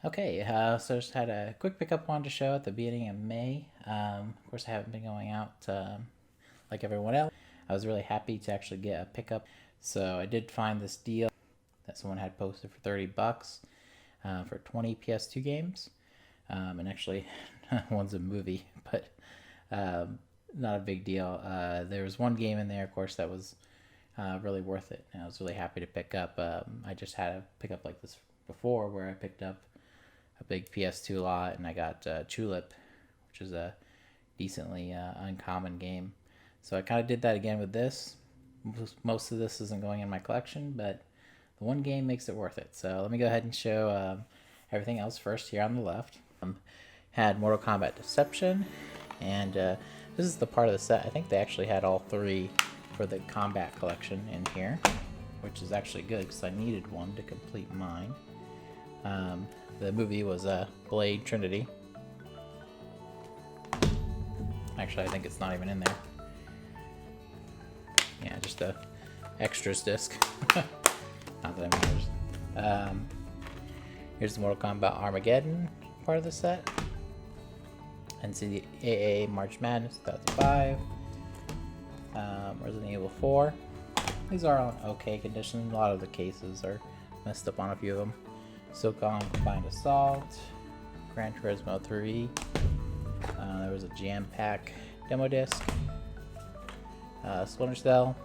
Okay, so just had a quick pickup wanted to show at the beginning of May. Of course, I haven't been going out like everyone else. I was really happy to actually get a pickup. So I did find this deal that someone had posted for $30 for 20 PS2 games. And actually, one's a movie, but not a big deal. There was one game in there, of course, that was really worth it. And I was really happy to pick up. I just had a pickup like this before where I picked up a big PS2 lot, and I got Tulip, which is a decently uncommon game. So I kind of did that again with this. Most of this isn't going in my collection, but the one game makes it worth it. So let me go ahead and show everything else first here on the left. Had Mortal Kombat Deception, and this is the part of the set. I think they actually had all three for the combat collection in here, which is actually good because I needed one to complete mine. The movie was Blade Trinity. Actually, I think it's not even in there. Yeah, just a extras disc. Not that it matters. Here's the Mortal Kombat Armageddon part of the set. NCAA March Madness 2005. Resident Evil 4. These are on okay condition. A lot of the cases are messed up on a few of them. SOCOM Combined Assault, Gran Turismo 3, there was a Jam Pack demo disc, Splinter Cell,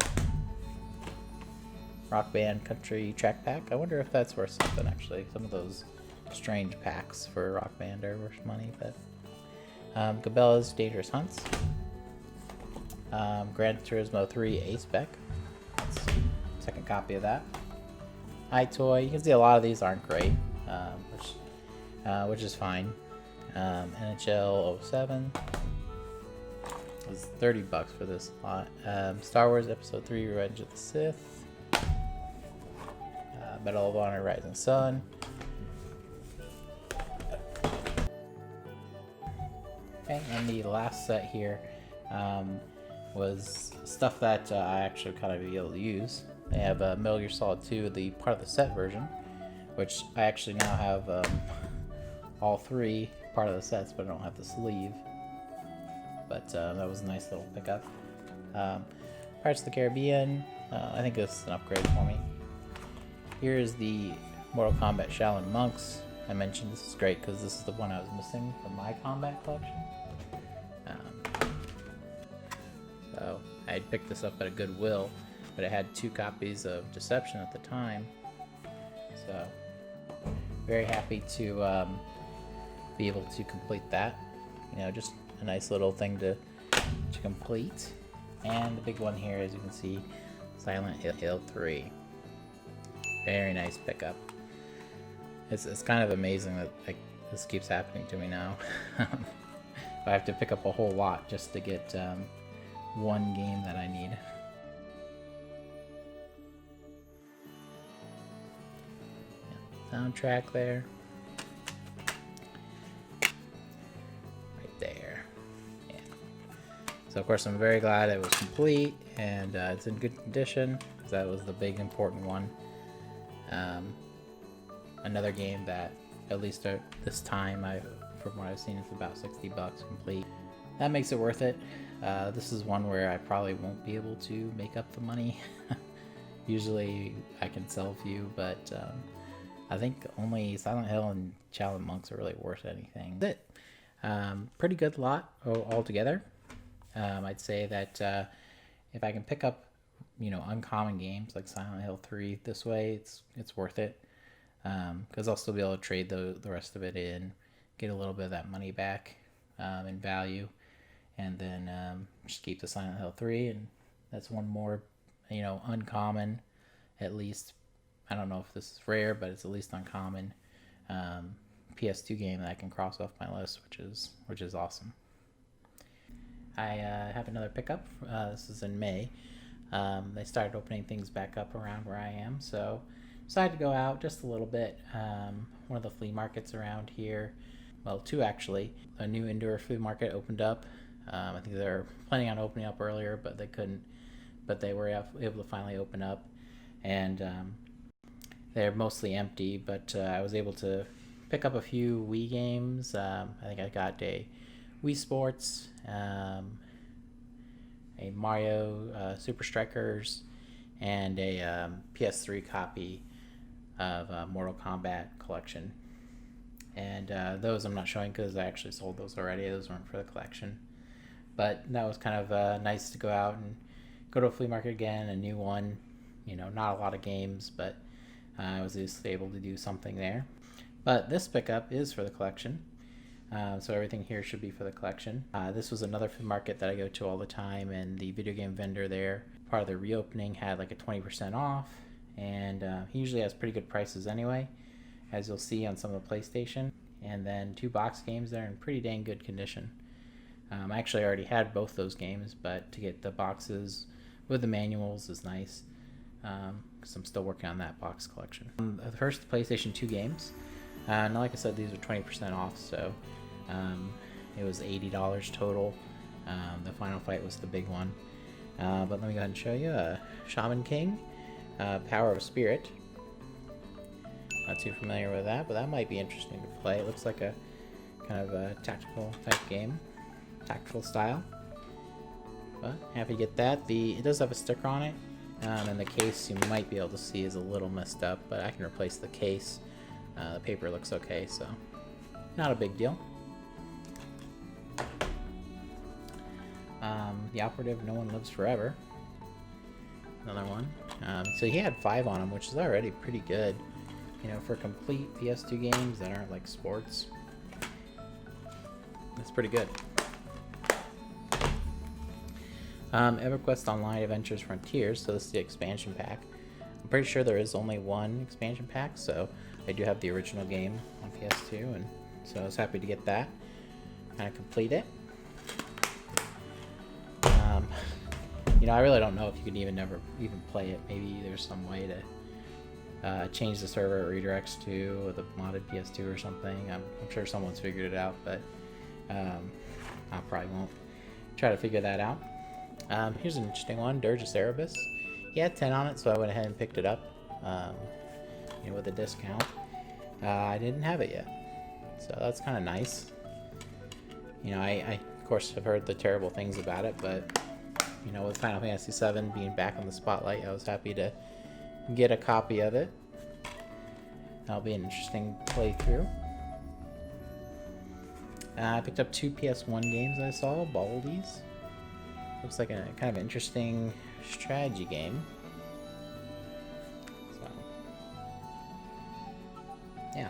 Rock Band Country Track Pack. I wonder if that's worth something actually. Some of those strange packs for Rock Band are worth money, but Cabela's Dangerous Hunts, Gran Turismo 3 Ace Spec. That's second copy of that. iToy. You can see a lot of these aren't great, which is fine. NHL 07 was $30 for this lot. Star Wars Episode 3 Revenge of the Sith. Medal of Honor Rising Sun. Okay, and the last set here was stuff that I actually kind of be able to use. They have Metal Gear Solid 2, the part of the set version, which I actually now have all three part of the sets, but I don't have the sleeve. But that was a nice little pickup. Pirates of the Caribbean, I think this is an upgrade for me. Here's the Mortal Kombat Shaolin Monks. I mentioned this is great because this is the one I was missing from my combat collection. So I had picked this up at a Goodwill, but it had 2 copies of Deception at the time. So very happy to be able to complete that. You know, just a nice little thing to complete. And the big one here, as you can see, Silent Hill 3. Very nice pickup. It's kind of amazing that this keeps happening to me now. I have to pick up a whole lot just to get one game that I need. Soundtrack there. Right there. Yeah. So of course I'm very glad it was complete and it's in good condition, because that was the big important one. Another game that at least at this time, from what I've seen, it's about $60 complete. That makes it worth it. This is one where I probably won't be able to make up the money. Usually I can sell a few, but I think only Silent Hill and Shaolin Monks are really worth anything. That's it. Pretty good lot altogether. I'd say that if I can pick up, uncommon games like Silent Hill 3 this way, it's worth it. Because I'll still be able to trade the rest of it in, get a little bit of that money back in value, and then just keep the Silent Hill 3, and that's one more, uncommon, at least. I don't know if this is rare, but it's at least uncommon PS2 game that I can cross off my list, which is awesome. I have another pickup. This is in May. They started opening things back up around where I am, so decided to go out just a little bit. One of the flea markets around here, well, 2 actually. A new indoor flea market opened up. I think they were planning on opening up earlier, but they couldn't. But they were able to finally open up, and they're mostly empty. But I was able to pick up a few Wii games. I think I got a Wii Sports, a Mario Super Strikers, and a PS3 copy of Mortal Kombat Collection. And those I'm not showing because I actually sold those already. Those weren't for the collection. But that was kind of nice to go out and go to a flea market again, a new one. You know, not a lot of games, but I was at least able to do something there. But this pickup is for the collection. So everything here should be for the collection. This was another flea market that I go to all the time, and the video game vendor there, part of the reopening, had like a 20% off, and he usually has pretty good prices anyway, as you'll see on some of the PlayStation. And then 2 box games there in pretty dang good condition. I actually already had both those games, but to get the boxes with the manuals is nice, because I'm still working on that box collection. The first PlayStation 2 games, and like I said, these are 20% off, so it was $80 total. The Final Fight was the big one. But let me go ahead and show you Shaman King, Power of Spirit. Not too familiar with that, but that might be interesting to play. It looks like a kind of a tactical type game, tactical style. But happy to get that. It does have a sticker on it, and the case you might be able to see is a little messed up, but I can replace the case. The paper looks okay, so not a big deal. The Operative, No One Lives Forever. Another one. So he had 5 on him, which is already pretty good. You know, for complete PS2 games that aren't like sports. That's pretty good. EverQuest Online Adventures Frontiers, so this is the expansion pack. I'm pretty sure there is only one expansion pack, so I do have the original game on PS2, and so I was happy to get that. Kind of complete it. You know, I really don't know if you could even play it. Maybe there's some way to change the server it redirects to with a modded PS2 or something. I'm sure someone's figured it out, but I probably won't try to figure that out. Here's an interesting one, Dirge Erebus. He had 10 on it, so I went ahead and picked it up, you know, with a discount. I didn't have it yet, so that's kind of nice. You know, I of course have heard the terrible things about it, but you know, with Final Fantasy VII being back in the spotlight, I was happy to get a copy of it. That'll be an interesting playthrough. I picked up 2 PS1 games I saw, Baldies. Looks like a kind of interesting strategy game. So, yeah.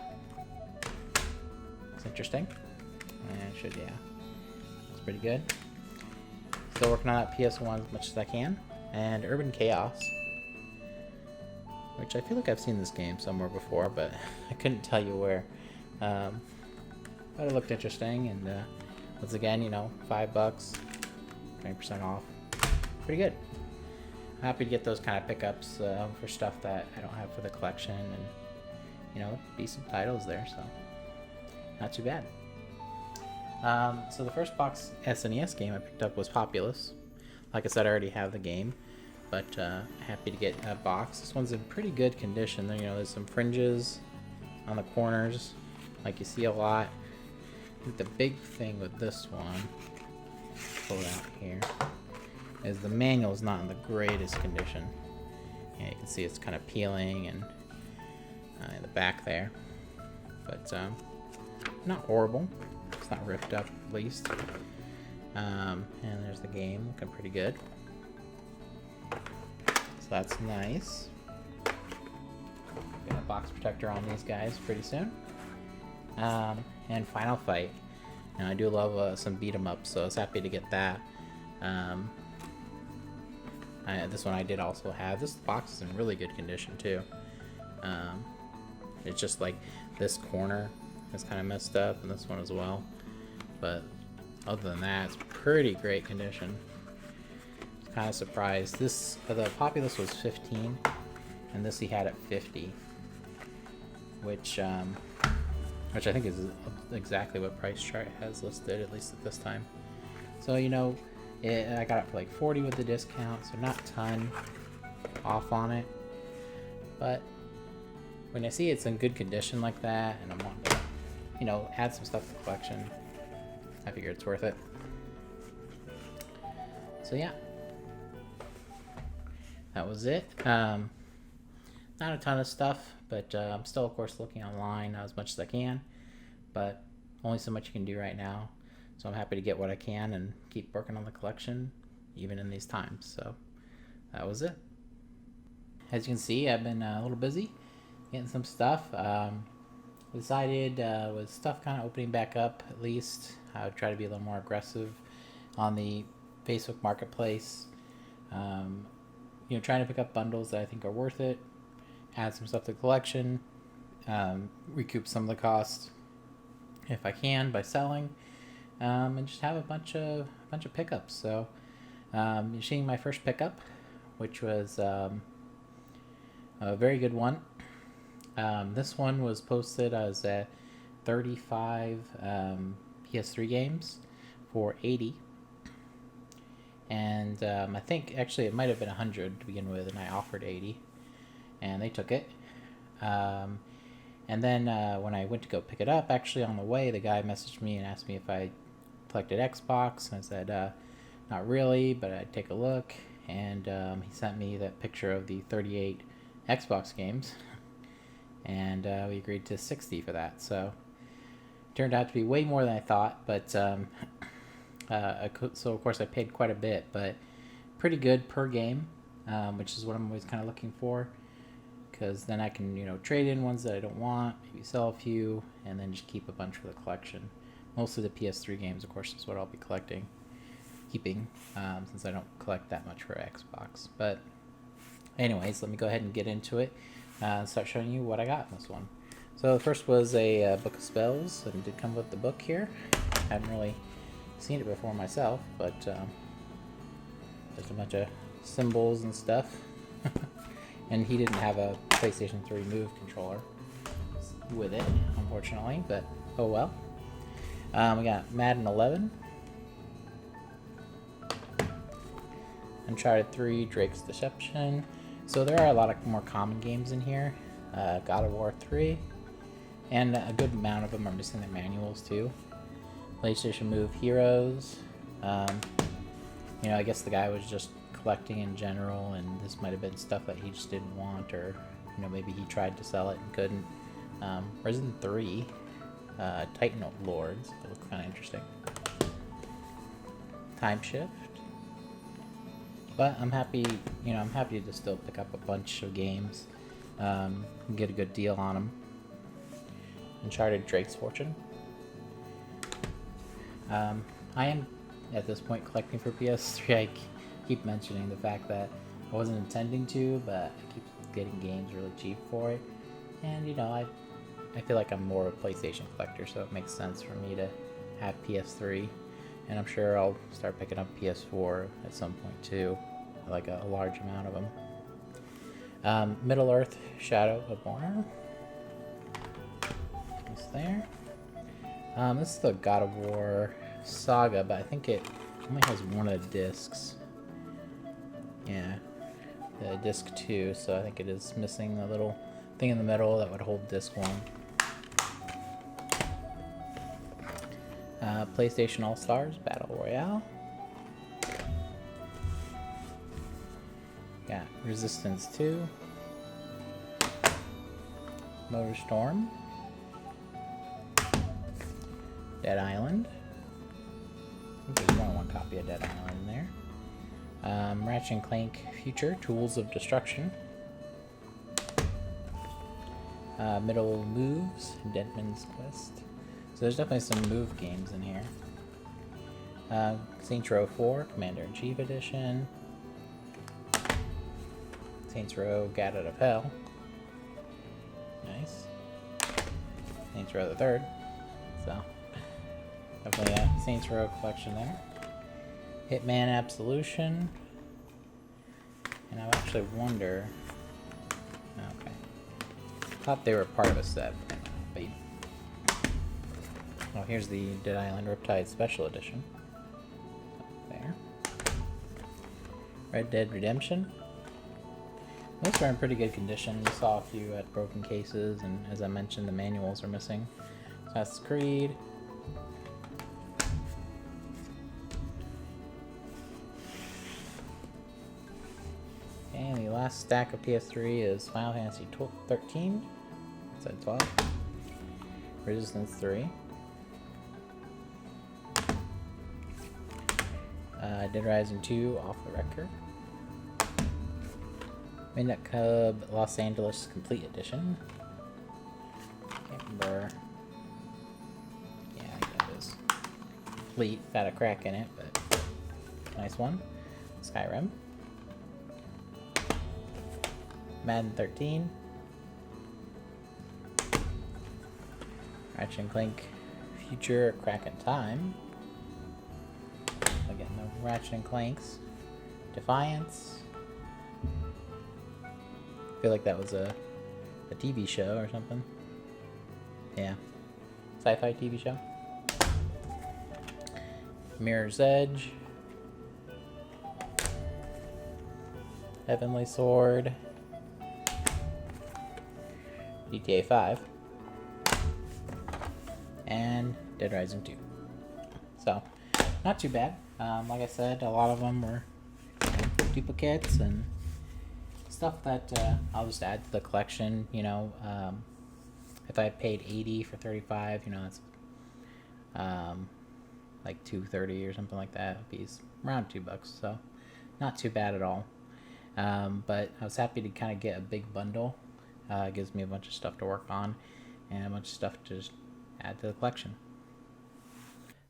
It's interesting. Yeah. Looks pretty good. Still working on that PS1 as much as I can. And Urban Chaos, which I feel like I've seen this game somewhere before, but I couldn't tell you where. But it looked interesting, and once again, you know, $5, 20% off. Pretty good. I'm happy to get those kind of pickups for stuff that I don't have for the collection, and you know, decent titles there, so not too bad. So the first box SNES game I picked up was Populous. Like I said, I already have the game, but happy to get a box. This one's in pretty good condition. There, you know, there's some fringes on the corners, like you see a lot. I think the big thing with this one, pull it out here, is the manual is not in the greatest condition. Yeah, you can see it's kind of peeling and in the back there, but not horrible. It's not ripped up, at least. And there's the game, looking pretty good. So that's nice. Get a box protector on these guys pretty soon. And Final Fight. And I do love some beat 'em ups, so I was happy to get that. This one I did also have. This box is in really good condition too. It's just like this corner is kind of messed up, and this one as well. But other than that, it's pretty great condition. I was kind of surprised. The Populous was 15, and this he had at 50, which I think is exactly what price chart has listed, at least at this time. So, you know, I got it for like 40 with the discount, so not a ton off on it. But when I see it's in good condition like that, and I'm wanting to you know, add some stuff to the collection. I figure it's worth it. So yeah, that was it. Not a ton of stuff, but I'm still, of course, looking online as much as I can, but only so much you can do right now. So I'm happy to get what I can and keep working on the collection, even in these times. So that was it. As you can see, I've been a little busy getting some stuff. Decided with stuff kind of opening back up, at least, I would try to be a little more aggressive on the Facebook Marketplace. You know, trying to pick up bundles that I think are worth it, add some stuff to the collection, recoup some of the cost if I can by selling, and just have a bunch of pickups. So you're seeing my first pickup, which was a very good one. This one was posted as 35 PS3 games for 80. And I think actually it might have been 100 to begin with, and I offered 80, and they took it. And then when I went to go pick it up, actually on the way, the guy messaged me and asked me if I collected Xbox, and I said not really, but I'd take a look. And he sent me that picture of the 38 Xbox games, and we agreed to 60 for that. So it turned out to be way more than I thought, but so of course I paid quite a bit, but pretty good per game, which is what I'm always kind of looking for, because then I can, you know, trade in ones that I don't want, maybe sell a few, and then just keep a bunch for the collection. Most of the PS3 games, of course, is what I'll be keeping, since I don't collect that much for Xbox. But anyways, let me go ahead and get into it, start showing you what I got in this one. So the first was a book of spells, and it did come with the book here. I hadn't really seen it before myself, but there's a bunch of symbols and stuff. And he didn't have a PlayStation 3 Move controller with it, unfortunately, but oh well. We got Madden 11, Uncharted 3, Drake's Deception. So there are a lot of more common games in here. God of War 3, and a good amount of them are missing their manuals too. PlayStation Move Heroes. You know, I guess the guy was just collecting in general, and this might have been stuff that he just didn't want, or, you know, maybe he tried to sell it and couldn't. Resident 3, Titan Lords. That looks kind of interesting. Time Shift. But I'm happy, you know, I'm happy to still pick up a bunch of games, and get a good deal on them. Uncharted Drake's Fortune. I am, at this point, collecting for PS3. I keep mentioning the fact that I wasn't intending to, but I keep getting games really cheap for it. And, you know, I feel like I'm more of a PlayStation collector, so it makes sense for me to have PS3. And I'm sure I'll start picking up PS4 at some point too, like a large amount of them. Middle-earth Shadow of War. It's there. This is the God of War Saga, but I think it only has one of the discs. Yeah, the disc 2, so I think it is missing the little thing in the middle that would hold disc 1. PlayStation All-Stars Battle Royale. Got Resistance 2. Motorstorm. Dead Island. I think there's more than one copy of Dead Island in there. Ratchet and Clank Future, Tools of Destruction. Middle Moves, Deadman's Quest. So there's definitely some move games in here. Saints Row 4, Commander-in-Chief Edition. Saints Row Gat Out of Hell. Nice. Saints Row the 3rd. So, definitely a Saints Row collection there. Hitman Absolution. And I actually wonder... Okay. Thought they were part of a set, but... Oh, here's the Dead Island Riptide Special Edition. There. Red Dead Redemption. Most are in pretty good condition. We saw a few at broken cases, and as I mentioned, the manuals are missing. Assassin's Creed. And the last stack of PS3 is Final Fantasy 13. Said 12. Resistance 3. Dead Rising 2 Off the Record. Midnight Cub Los Angeles Complete Edition. Can't remember. Yeah, I think that is Fleet. Got a crack in it, but nice one. Skyrim. Madden 13. Ratchet and Clank Future Crack in Time. Again, the Ratchet and Clanks. Defiance. I feel like that was a TV show or something. Yeah. Sci-fi TV show. Mirror's Edge. Heavenly Sword. GTA 5. And Dead Rising 2. So, not too bad. Like I said, a lot of them were duplicates and stuff that I'll just add to the collection. You know, if I paid $80 for 35, you know, that's like $230 or something like that. It'd be around $2, so not too bad at all. But I was happy to kind of get a big bundle. It gives me a bunch of stuff to work on and a bunch of stuff to just add to the collection.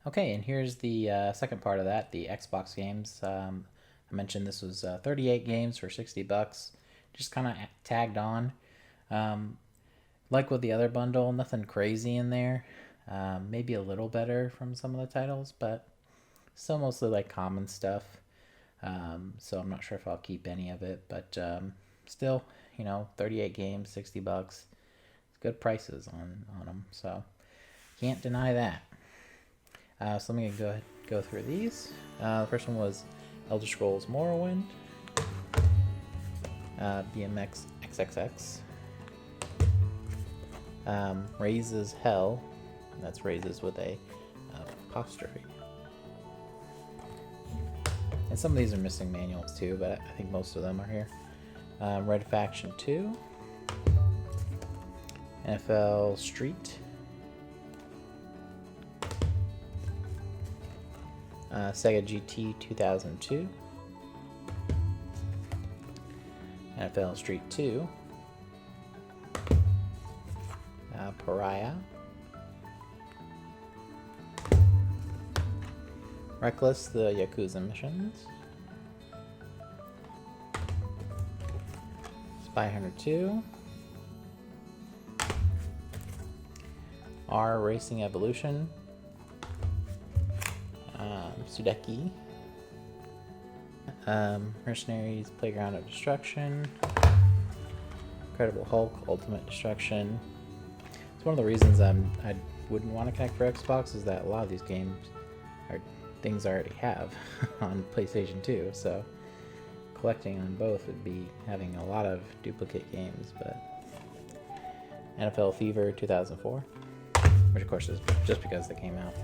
Okay, and here's the second part of that, the Xbox games. I mentioned this was 38 games for $60, just kind of tagged on. Like with the other bundle, nothing crazy in there. Maybe a little better from some of the titles, but still mostly like common stuff. So I'm not sure if I'll keep any of it, but still, you know, 38 games, $60. It's good prices on them, so can't deny that. So let me go through these. The first one was Elder Scrolls Morrowind, BMX XXX, Raises Hell, and that's Raises with a apostrophe. And some of these are missing manuals too, but I think most of them are here. Red Faction 2, NFL Street, Sega GT 2002, NFL Street 2, Pariah, Reckless, the Yakuza missions, Spy Hunter 2, R Racing Evolution, Sudeki, Mercenaries Playground of Destruction, Incredible Hulk Ultimate Destruction. It's one of the reasons I wouldn't want to connect for Xbox is that a lot of these games are things I already have on PlayStation 2, so collecting on both would be having a lot of duplicate games. But NFL Fever 2004, which of course is just because they came out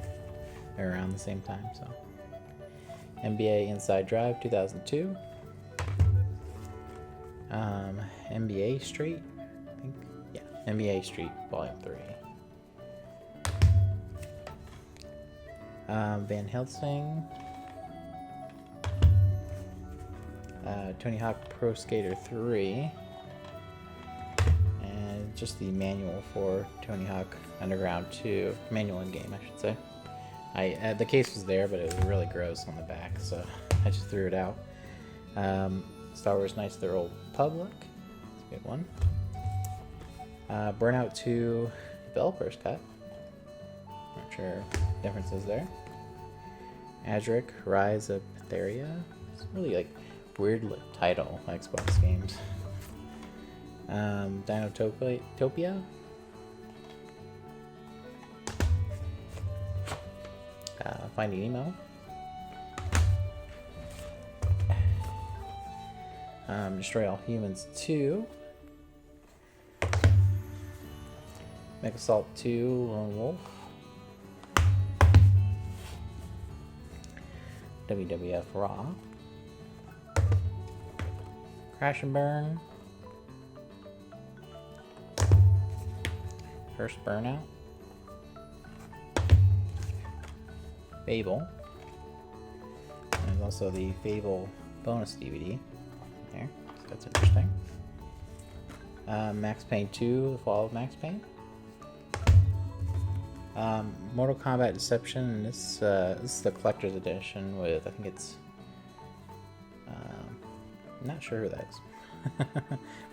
around the same time. So NBA Inside Drive 2002, NBA Street, I think, yeah, NBA Street Volume 3, Van Helsing, Tony Hawk Pro Skater 3, and just the manual for Tony Hawk Underground 2, manual in game, I should say. The case was there, but it was really gross on the back, so I just threw it out. Star Wars Knights of the Old Republic, that's a good one. Burnout 2 Developer's Cut, not sure differences there. Adric Rise of Pytheria, it's really like weird title Xbox games. Dinotopia, Finding Nemo, Destroy All Humans 2, Mech Assault 2 Lone Wolf, WWF Raw, Crash and Burn, First Burnout, Fable, and there's also the Fable bonus DVD there, so that's interesting. Max Payne 2, The Fall of Max Payne. Mortal Kombat Deception, and this is the collector's edition with, I think it's, I'm not sure who that is.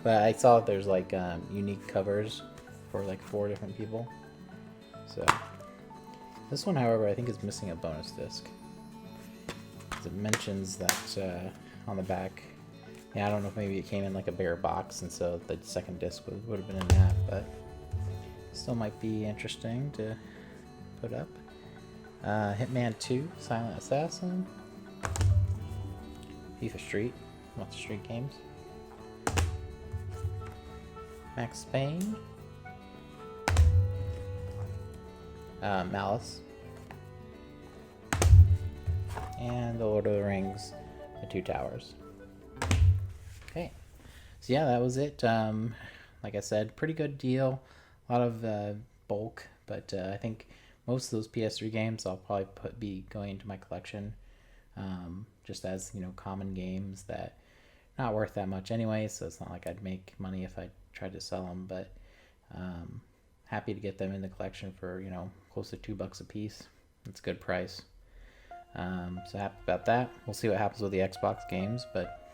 But I saw that there's like unique covers for like 4 different people. So this one, however, I think is missing a bonus disc. It mentions that on the back. Yeah, I don't know if maybe it came in like a bare box, and so the second disc would have been in that, but still might be interesting to put up. Hitman 2, Silent Assassin, FIFA Street, lots of Street games, Max Payne, Malice, and The Lord of the Rings, The Two Towers. Okay, so yeah, that was it. Like I said, pretty good deal. A lot of bulk, but I think most of those PS3 games I'll probably be going into my collection, just as, you know, common games that not worth that much anyway, so it's not like I'd make money if I tried to sell them, but happy to get them in the collection for, you know, close to $2 a piece. It's a good price. So happy about that. We'll see what happens with the Xbox games, but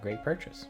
great purchase.